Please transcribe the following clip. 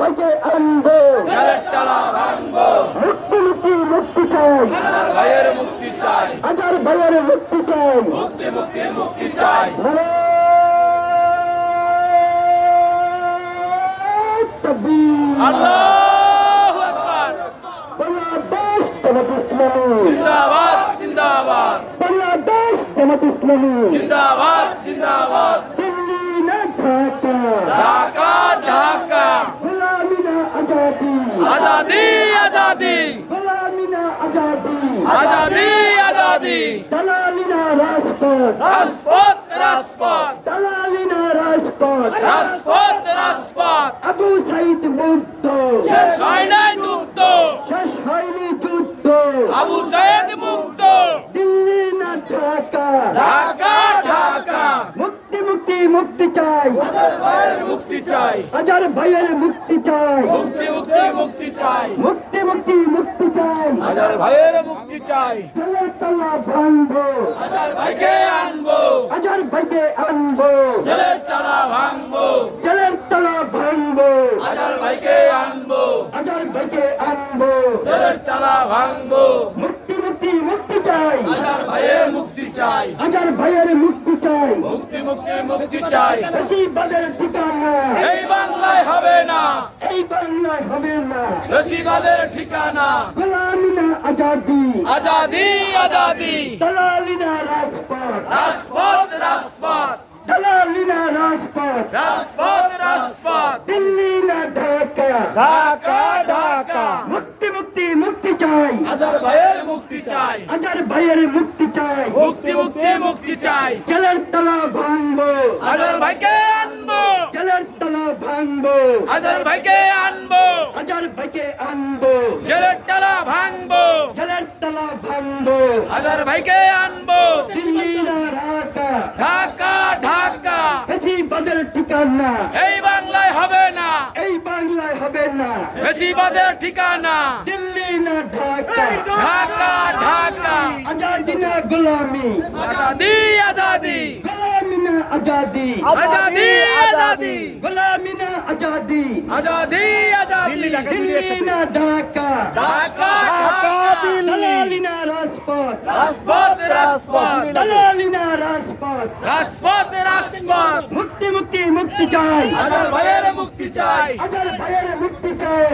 ভাইকে আনবো, জেলের তালা ভাঙবো, মুক্তি মুক্তি মুক্তি চাই, আজাদ ভাইয়ের মুক্তি চাই, আজার ভাইয়ের মুক্তি চাই, মুক্তি মুক্তি মুক্তি চাই। আল্লাহু আকবার, বাংলাদেশ জামাত ইসলামী, জিন্দাবাদ জিন্দাবাদ, বাংলাদেশ জামাত ইসলামী, জিন্দাবাদ জিন্দাবাদ, দিল্লি না ঢাকা, ঢাকা ঢাকা, গোলামি না আজাদি, আজাদি আজাদি, গোলামি না আজাদি, আজাদি আজাদি, দালালি না রাজপথ, রাজপথ রাজপথ, দালালি না রাজপথ, রাজপথ রাজপথ, আবু সাইদ মুক্ত, শেষ হয় নাই যুদ্ধ, শেষ হয়নি যুদ্ধ, আবু সাইদ মুক্ত, দিল্লি না ঢাকা, ঢাকা ঢাকা, মুক্তি মুক্তি মুক্তি চাই, আজাদ ভাইয়ের মুক্তি চাই, আজার ভাইয়ের মুক্তি চাই, মুক্তি মুক্তি মুক্তি চাই, মুক্তি মুক্তি মুক্তি চাই, আজাদ ভাইয়ের মুক্তি চাই, জেলের তালা ভাঙবো, আজাদ ভাইকে আনবো, আজার ভাইকে আনবো, জেলের তালা ভাঙবো, জেলের তালা ভাঙবো, আজাদ ভাইকে আনবো, আজার ভাইকে আনবো, জেলের তালা ভাঙবো, মুক্তি মুক্তি মুক্তি চাই, আজাদ ভাইয়ের মুক্তি চাই, আজার ভাইয়ের মুক্তি চাই, মুক্তি মুক্তি মুক্তি চাই। বেশিবাদের ঠিকানা এই বাংলায় হবে না, এই বাংলায় হবে না, ফ্যাসিবাদের ঠিকানা, গোলামি না আজাদি, আজাদি আজাদি, দালালি না রাজপথ, রাজপথ রাজপথ, দালালি না রাজপথ, রাজপথ রাজপথ, দিল্লি না ঢাকা, ঢাকা ঢাকা, মুক্তি মুক্তি মুক্তি চাই, আজাদ ভাইয়ের মুক্তি চাই, আজার ভাইয়ের মুক্তি চাই, মুক্তি মুক্তি মুক্তি চাই, জেলের তালা ভাঙবো, আজাদ ভাইকে আনবো, জেলের তালা ভাঙবো, আজাদ ভাইকে আনবো, আজার ভাইকে আনবো, জেলের তালা ভাঙবো, জেলের তালা ভাঙবো, আজাদ ভাইকে আনবো, দিল্লি না ঢাকা, ঢাকা ঢাকা, বেশিবাদের ঠিকানা এই বাংলায় হবে না, এই বাংলায় হবে না, ফ্যাসিবাদের ঠিকানা, দিল্লি না ঢাকা, ঢাকা ঢাকা, আজাদি না গোলামি, আজাদি আজাদি, গোলামি না আজাদি, আজাদি আজাদি, গোলামি না আজাদি, আজাদি আজাদি, দিল্লি না ঢাকা, ঢাকা ঢাকা, দালালি না রাজপথ, রাজপথ রাজপথ, দালালি না রাজপথ, রাজপথ রাজপথ, মুক্তি মুক্তি মুক্তি চাই, আজাদ ভাইয়ের মুক্তি চাই, আজার ভাইয়ের মুক্তি চাই,